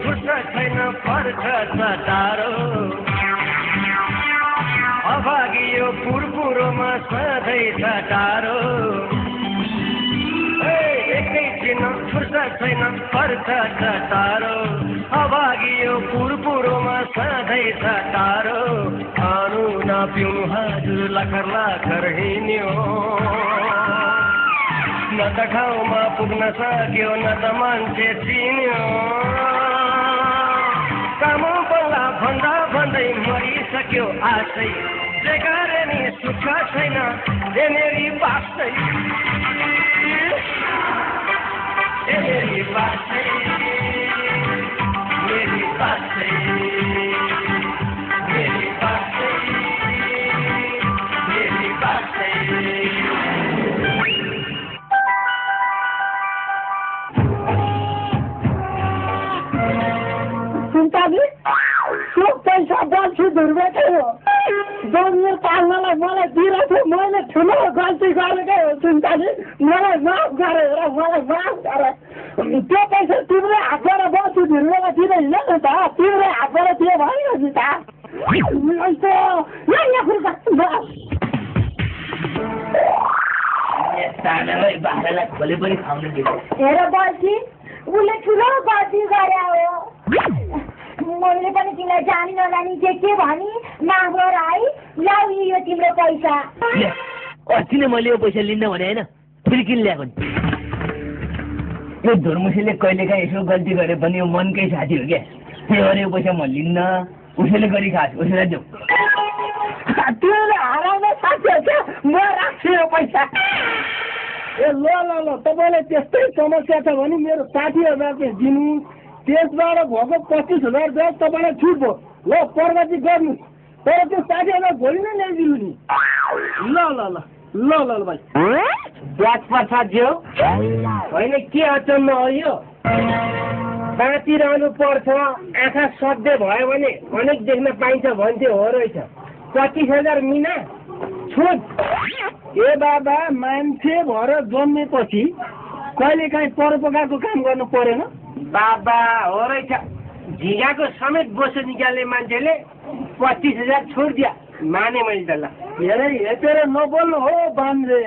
फुर्सद छैन पर्छ टाढो अभागी यो पुरपुरोमा सधैँ छ टाढो एकैछिन फुर्सद छैन पर्छ टाढो अभागी यो पुरपुरोमा सधैँ छ टाढो खानु नपिउनु हजुर लाखर लाखर हिँड्यो न त ठाउँमा पुग्न सक्यो न त मान्छे चिन्यो काम बल्ला भन्दा भन्दै मरिसक्यो आशै जे गरे नि सुख छैन मेरी बासै मेरी बासै मेरी बासै मेरी बासै मेरी बासै सब पैसा बल्छु धुर्बेकै हो जमिन पाल्नलाई मलाई दिइरहेको थियो मैले ठुलो गल्ती गरेकै हो सुन्ताले मलाई माफ गरेर मलाई माफ गरे त्यो पैसा तिम्रै हातबाट बल्छु धुर्बेलाई दिँदै हिँड न त तिम्रै हातबाट दियो भइरहेछ बाह्रलाई खोले पनि खाउनु दिनु हेर बल्छी उसले ठुलो गल्ती गरे हो मैले पनि तिमीलाई जानी नजानी के भनी माफ गर है ल्याउ यो तिम्रो पैसा अस्ति नै मैले यो पैसा लिन्न भने होइन फेरि किन ल्याएको नि यो धुर्मुसीले कहिलेकाहीँ यसो गल्ती गरे पनि यो मनकै साथी हो क्या त्यही भएर यो पैसा म लिन्न उसैले गरी खास उसैलाई देऊ तिमीले हराउने साथी हो क्या म राख्छु यो पैसा ए ल तपाईँलाई त्यस्तै समस्या छ भने मेरो 60,000 रुपियाँ दिनु त्यसबाट भएको 25,000 रुपियाँ तपाईँलाई छुट भयो ल प्रगति गर्नु तर त्यो 60,000 भोलि नै ल्याइदिनु नि ल भाइ ब्याज पर्छ ज्यू होइन के अचम्म हो यो बाँचिरहनु पर्छ आँखा सधैँ भयो भने अनेक देख्न पाइन्छ भन्थ्यो हो रहेछ 25,000 मिना छुट ए बाबा मान्छे भएर जन्मेपछि कहिलेकाहीँ परोपकारको काम गर्नु परेन बाबा हो रहेछ झिगाको समेत बोसो निकाल्ने मान्छेले 25,000 छोड दिया माने मैले त ल धेरै हेपेर नबोल्नु हो बान्द्रे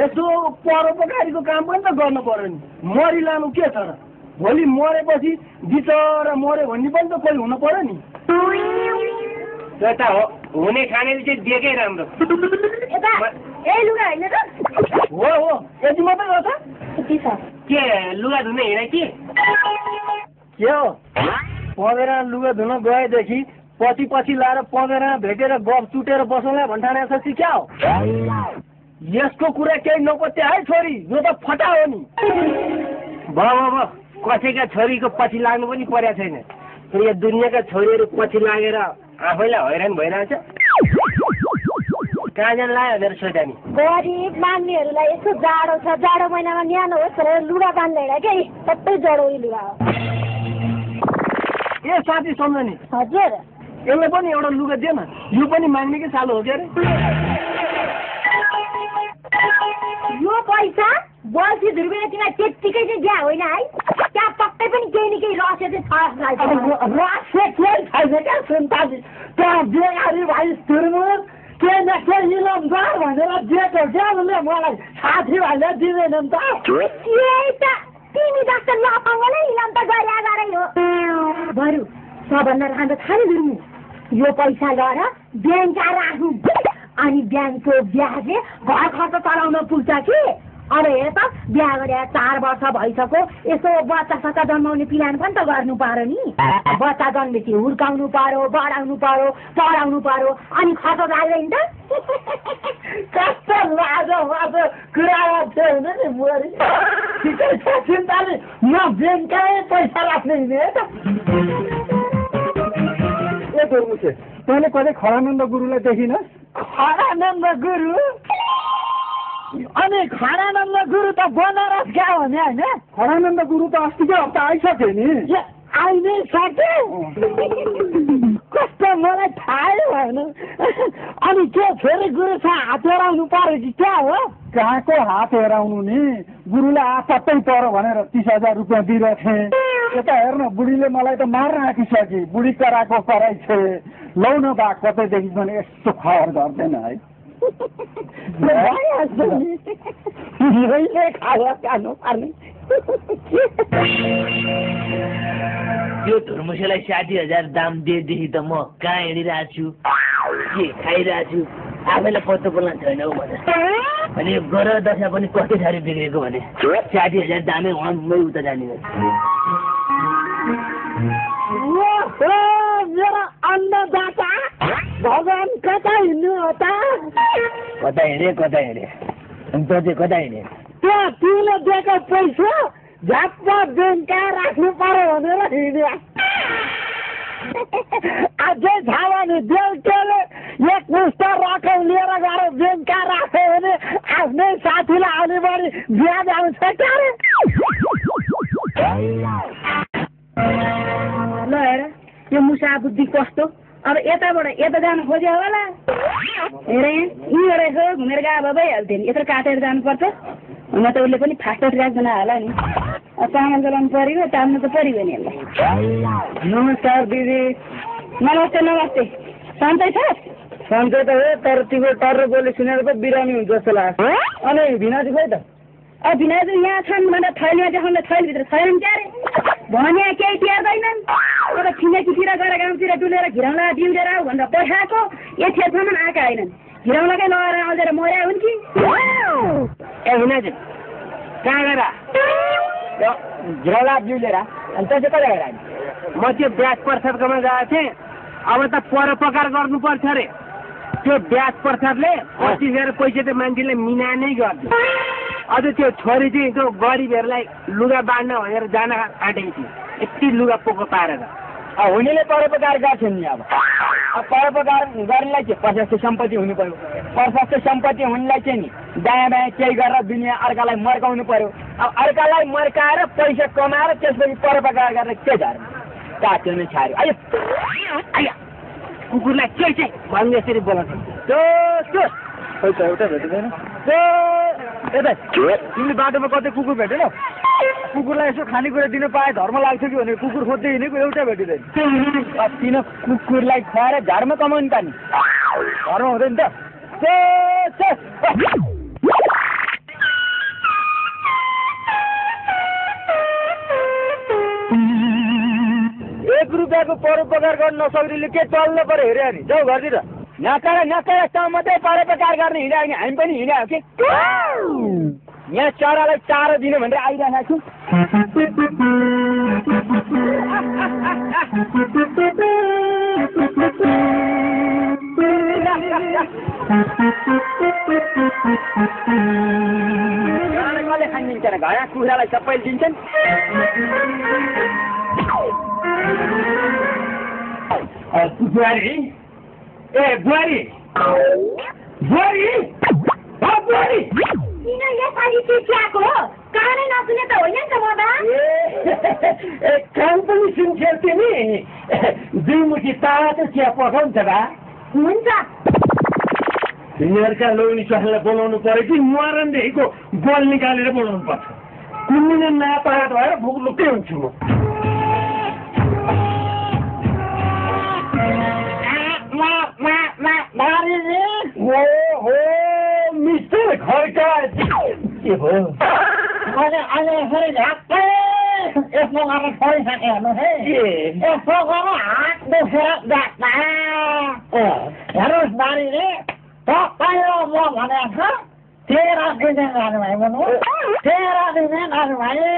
यसो परोपकारीको काम पनि त गर्नु पर्यो नि मरिलानु के छ र भोलि मरेपछि बिचरा मर्यो भन्ने पनि त कोही हुनु पर्यो नि त्यो त हो हुने खानेले चाहिँ दिएकै राम्रो ए लुगा होइन त हो यति मात्रै हो त के लुगा धुन हिँड के हो पँधेर लुगा धुन गएदेखि पछि लाएर पँधेर भेटेर गफ चुटेर बसौँला भन्ठाने जस्तो क्या हो यसको कुरा केही नपत्या है छोरी यो त फटा हो नि भयो कसैका छोरीको पछि लाग्नु पनि परेको छैन यो दुनियाँका छोरीहरू पछि लागेर आफैलाई हैरान भइरहेछ कहाँ जान लाग्यो मेरो सोधा नि गरिब माग्नेहरूलाई यस्तो जाडो छ जाडो महिनामा न्यानो होस् भनेर लुगा बाँध्दैन क्या सबै जडो लुगा हो ए साथी सम्झनी हजुर यसले पनि एउटा लुगा दियो न यो पनि माग्नेकै सालो हो क्या अरे यो पैसा बल्छी धुर्बेले तिमीलाई त्यत्तिकै चाहिँ दिया होइन है त्यहाँ पक्कै पनि केही न केही रहस्य चाहिँ छ रहस्य केही छैन क्या सुन्ताजी त्यहाँ बेकारी भाइ धुर्मुर केही न केही इनामदार भनेर दिएको क्या उसले मलाई साथी भाइले दिँदैन नि त तिमी जस्तो नपाङ्गोले इनाम त गरे गरै हो बरु सबभन्दा राम्रो छ नि धुर्मु यो पैसा लिएर ब्याङ्क राख्नु अनि ब्याङ्कको ब्याजले घर खर्च चलाउन पुग्छ कि अब हेर त बिहा गरे 4 वर्ष भइसक्यो यसो बच्चा जन्माउने प्लान पनि त गर्नु पर्यो नि बच्चा जन्मेपछि हुर्काउनु पर्यो बढाउनु पर्यो पढाउनु पर्यो अनि खर्च लाग्दैन त कस्तो लाजो कुरा थियो हुन नि बुहारी ठिकै छ चिन्ताले म ब्याङ्ककै पैसा राख्ने हिँडे त ए गुरुमुसे तैँले कहिले खरानन्द गुरुलाई देखिनस् खरानन्द गुरु अनि खरानन्द गुरु त बनारस गयो भने होइन खरानन्द गुरु त अस्तिकै हप्ता आइसक्यो नि आई नै सक्यो कस्तो मलाई थाहै भएन अनि के छोरी गुरु छ हात हेराउनु पर्यो कि क्या हो कहाँको हात हेराउनु नि गुरुलाई आपत्तै पर्यो भनेर 30,000 रुपियाँ दिइरहेको थिएँ यता हेर्न बुढीले मलाई त मार्न आँटिसके बुढी कराएको कराइ छ लौ न बा कतैदेखि पनि यस्तो खबर गर्दैन है त्यो धुर्मुसेलाई 60,000 दाम दिएदेखि त म कहाँ हिँडिरहेको छु के खाइरहेको छु आफैलाई पत्तो बोल्न छैन हौ मलाई अनि यो ग्रह दशा पनि कति साह्रो बिग्रेको भने 60,000 दामै मै उता जाने मेरो अन्नदाता भगवान कता हिँड्नु हो त कता हिँडे अनि त चाहिँ कता हिँडे त्यो तिमीले दिएको पैसा झ्याप्प ब्याङ्कमा राख्नु पर्यो भनेर हिँड्यो अझै छ भने बेलुकाले एक मुष्ट रकम लिएर गएर ब्याङ्कमा राख्यो भने आफ्नै साथीलाई अलिबढी ब्याज आउँछ क्यारे ल हेर यो मुसा बुद्धि कस्तो अब यताबाट यता जानु खोज्यो होला हेरे यहीँबाट यसो घुमेर गए अब भइहाल्थ्यो नि यत्रो काटेर जानुपर्छ म त उसले पनि फास्ट राख्दैन होला नि चामल चलाउनु पऱ्यो टाल्नु त पऱ्यो नि यसलाई नमस्कार दिदी नमस्ते नमस्ते सन्चै छ सन्चै त हो तर तिम्रो टर्रो बोली सुनेर त बिरामी हुन्छ जस्तो लाग्छ अनि भिनाजु खोइ त भिनाजु यहाँ छन् भनेर थैलीमा देखाउँदा थैलीभित्र छैनन् क्यारे भने केही टेर्दैनन् तर छिमेकीतिर गएर गाउँतिर डुलेर घिराउला बिउरेर आऊ भनेर पठाएको यतिसम्म आएका होइनन् घिराउलाकै लगाएर अझेर मर्या हुन् कि ए भिनाजु कहाँ गएर झिराउला बिउलेर अनि त्यो चाहिँ कता गएर म त्यो ब्याज प्रसादकोमा गएको थिएँ अब त परोपकार गर्नुपर्छ अरे त्यो ब्याज प्रसादले 25,000 पैसा त मान्छेले मिना नै गर्छ अझ त्यो छोरी चाहिँ त्यो गरिबहरूलाई लुगा बाँड्न भनेर जान आँटेको थियो यति लुगा पोको पारेर हुनेले परोपकार गर्छन् नि अब परोपकार गर्नेलाई चाहिँ प्रशस्त सम्पत्ति हुनु पर्यो प्रशस्त सम्पत्ति हुनेलाई चाहिँ नि दायाँ बायाँ केही गरेर दुनियाँ अर्कालाई मर्काउनु पर्यो अब अर्कालाई मर्काएर पैसा कमाएर त्यसपछि परोपकार गरेर के धर्म काट्यो नै छाड्यो आइया कुकुरलाई के चाहिँ भन्ने यसरी बोलाउँछ खै त एउटा भेटिँदैन तिमीले बाटोमा कतै कुकुर भेटेनौ कुकुरलाई यसो खानेकुरा दिन पाए धर्म लाग्छ कि भने कुकुर खोज्दै हिँडेको एउटा भेटिँदैन किन कुकुरलाई खुवाएर झारमा कमाउनु त नि धर्म हुँदैन त ₹1 परोपकार गर्न नसक्नेले के चल्न पर्यो हेऱ्यो नि जाऊ घरतिर नकारा मात्रै परोपकार गर्ने हिँड्यो भने हामी पनि हिँड्यो कि यहाँ चरालाई चारो दिनु भनेर आइरहेको छु कसले खानिदिन्छन् घाँस कुखुरालाई सबैले दिन्छन् बुहारी ए बुहारी बुहारी बुहारी किन यसरी चिच्याएको हो कानै नसुने त होइन नि त म त कान पनि सुन्छौ तिमी 2 मुठी तातो चिया पठाउनु त बा हुन्छ तिनीहरूका लोनी स्वास्नीलाई बोलाउनु पर्यो कि मरनदेखिको गोल निकालेर बोलाउनु पर्छ कुन्ने नापात भएर भुक लुक्कै हुन्छु म हो मिस्टर खड्का के भयो अहिले झ्याप्पै यसमा गरेर छोडिसके हेर्नु है यसो गरेर हात दुखेर जाँदा हेर्नुहोस् बारीले तपाईँले म भनेको छ 13 दिने जानुभयो भन्नु 13 दिने जानुभयो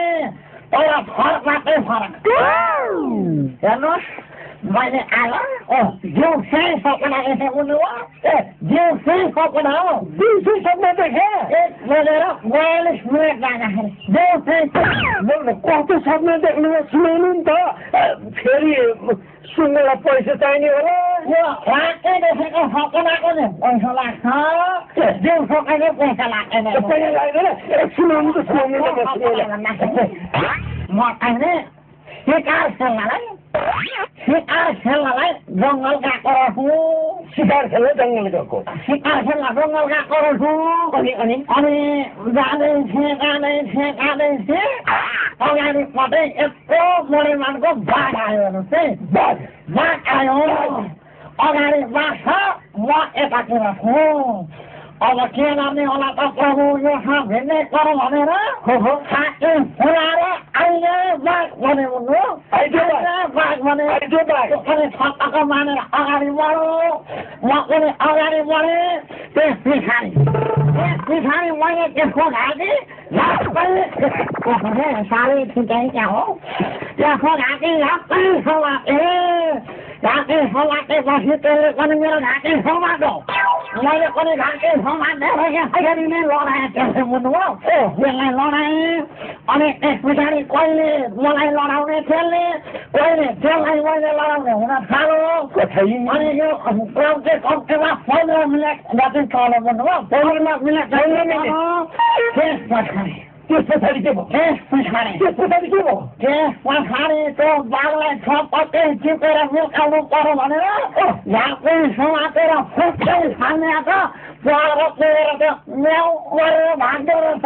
तर फरक मात्रै फरक हेर्नुहोस् मैले आयो जिउ फेरि सपना यसो उनी हो जिउ फेरि सपना हो दिउँसो सपना देखेँ बोलेर 42 मिनट जाँदाखेरि जिउ फेरि कस्तो सपना देख्नु सुनाउनु नि त फेरि सुन्नलाई पैसा चाहिने होला यो रातै देखेको सपनाको नि पैसा लाग्छ जिउ सपना पैसा लाग्दैन पैसा लाग्दैन सुनाउनु त सुनाउनु म अहिले शिकार खेल्नलाई जङ्गल गएको रहु शिकार खेल्न जङ्गल गएको शिकार खेल्न जङ्गल गएको छु अनि जाँदै थिएँ अगाडिपट्टि यत्रो मोडेमानको बाघ आयो हेर्नुहोस् है बाघ आयो अगाडि बाघ छ म यतातिर छु अब के गर्ने होला त प्रभु योसँग भिड्नै गरौँ भनेर छाती फुलाएर अहिले बाघ भने भन्नु बाघ भने अनि छक्क मानेर अगाडि बढ्यो म पनि अगाडि बढेँ त्यस पछाडि मैले त्यसको घाँटी साह्रै छिटै क्या हो त्यसको घाँटी झ्याप्पै घाँटी समातेपछि त्यसले पनि मेरो घाँटी समात्यो मैले पनि घाँटी समातेर यसरी नै लडाएँ त्यसले बुझ्नुभयो त्यसलाई लडाएँ अनि त्यस पछाडि कहिले मलाई लडाउने त्यसले कहिले त्यसलाई मैले लडाउने हुन थाल्यो अनि यो कम्तीमा 15 मिनट जति चल्यो बुझ्नुभयो 15 मिनट त्यस पछाडि के भयो त्यस पछाडि त्यो बाघलाई छपट्टै चिपेर मिल्काउनु पर्यो भनेर झाँपै समातेर फुट्दै फाल्ने आएको पुऱ्याएर पुगेर त्यो म्याउ गरेर भाग्दो रहेछ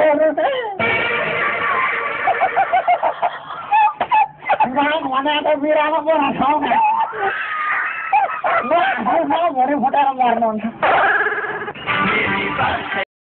बाघ भने त बिरालो बोरा छौ भोलि फुटेर मर्नुहुन्छ